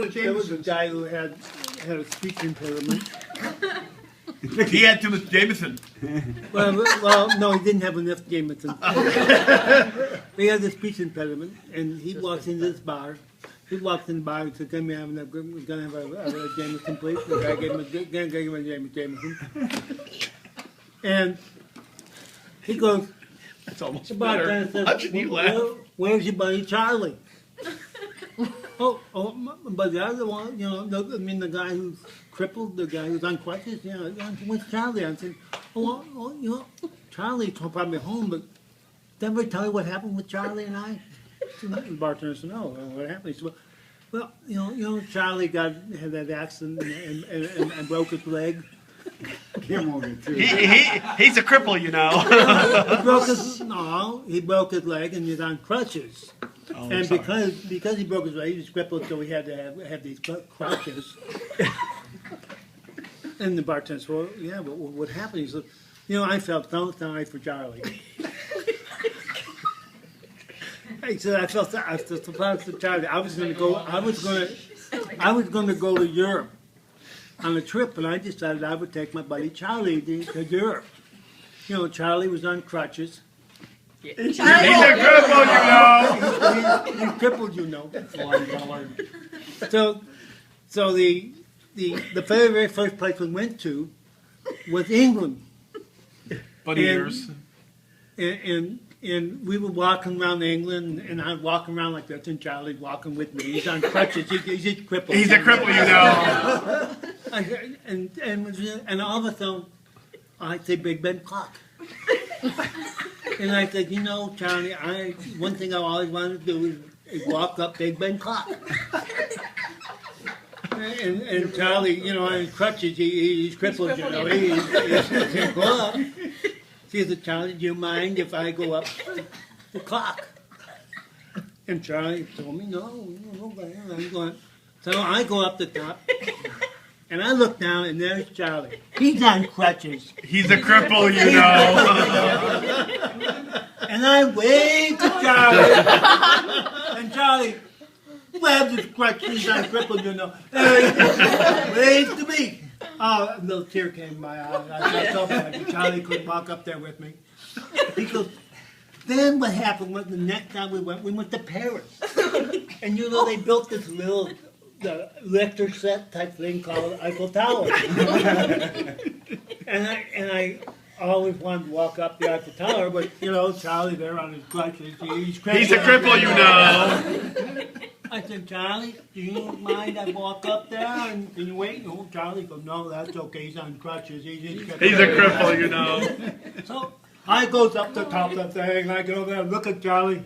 There was a guy who had a speech impairment. He had too much Jameson. Well, no, he didn't have enough Jameson. He had a speech impediment, and he walks into this bar. He walks in the bar and said, we're going to have a Jameson, please. The guy gave him a Jameson. And he goes, That's almost the better. bartender says, How should you laugh? Where's your buddy Charlie? But the other one, the guy who's crippled, the guy who's on crutches, where's Charlie? I said, Charlie's probably home, but did I ever tell you what happened with Charlie and I? The bartender said, no, what happened? He said, well, Charlie had that accident and broke his leg. He's a cripple, He broke his leg and he's on crutches. Oh, and because he broke his leg, he was crippled, so he had to have these crutches. And the bartender said, well, yeah, but what happened? He said, I felt so sorry for Charlie. He said, I felt sorry for Charlie. I was going to go to Europe on a trip, and I decided I would take my buddy Charlie to Europe. Charlie was on crutches. He's a cripple, He's crippled, So the very first place we went to was England. Buddy years. And we were walking around England, and I'm walking around like this, and Charlie's walking with me. He's on crutches. He's crippled. He's a cripple, And all of a sudden, I say Big Ben clock. And I said, Charlie, one thing I always wanted to do is walk up Big Ben clock. And Charlie, on crutches, he's crippled, he can't go up. She said, Charlie, do you mind if I go up the clock? And Charlie told me, no, I'm going. So I go up the top, and I look down, and there's Charlie. He's on crutches. He's a cripple, And I waved to Charlie, and Charlie grabbed his crutches, he's on crippled, and waved to me. Oh, a little tear came in my eye. I felt bad. Charlie couldn't walk up there with me. He goes, then what happened was the next time we went to Paris. And they built this little electric set type thing called Eiffel Tower. and I always wanted to walk up the Eiffel Tower, but Charlie there on his crutches, he's a cripple, I said, Charlie, do you mind I walk up there and can you wait? No, Charlie goes, no, that's okay. He's on crutches. He's a cripple, So I goes up the top of the thing, and I go there and look at Charlie.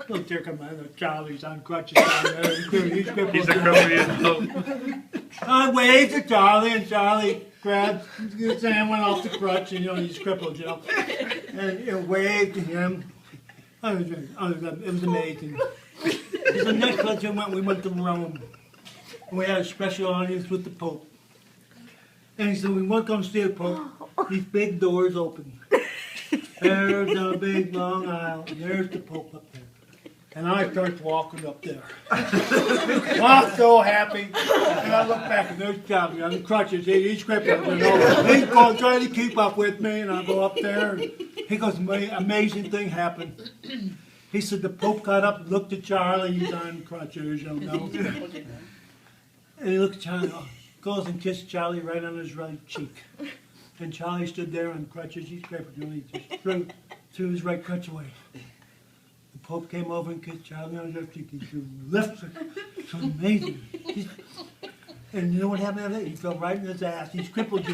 Little tear come out. Charlie's on crutches down there. He's crippled. He's a cripple, I waved to Charlie, and Charlie grabbed his hand, went off the crutch, and he's crippled, and waved to him. It was amazing. The next place we went to Rome. And we had a special audience with the Pope. And he said, we weren't going to see the Pope. These big doors open. There's a big long aisle, and there's the Pope up there. And I start walking up there. I'm so happy. And I look back, and there's Charlie on the crutches. He's crippled. He's going trying to keep up with me, and I go up there, and he goes, amazing thing happened. He said the Pope got up, looked at Charlie, he's on crutches, And he looked at Charlie, goes and kissed Charlie right on his right cheek. And Charlie stood there on crutches, he's crippled, he just threw his right crutch away. The Pope came over and kissed Charlie on his left cheek. He lifted it. It's amazing. And you know what happened after that? He fell right in his ass. He's crippled,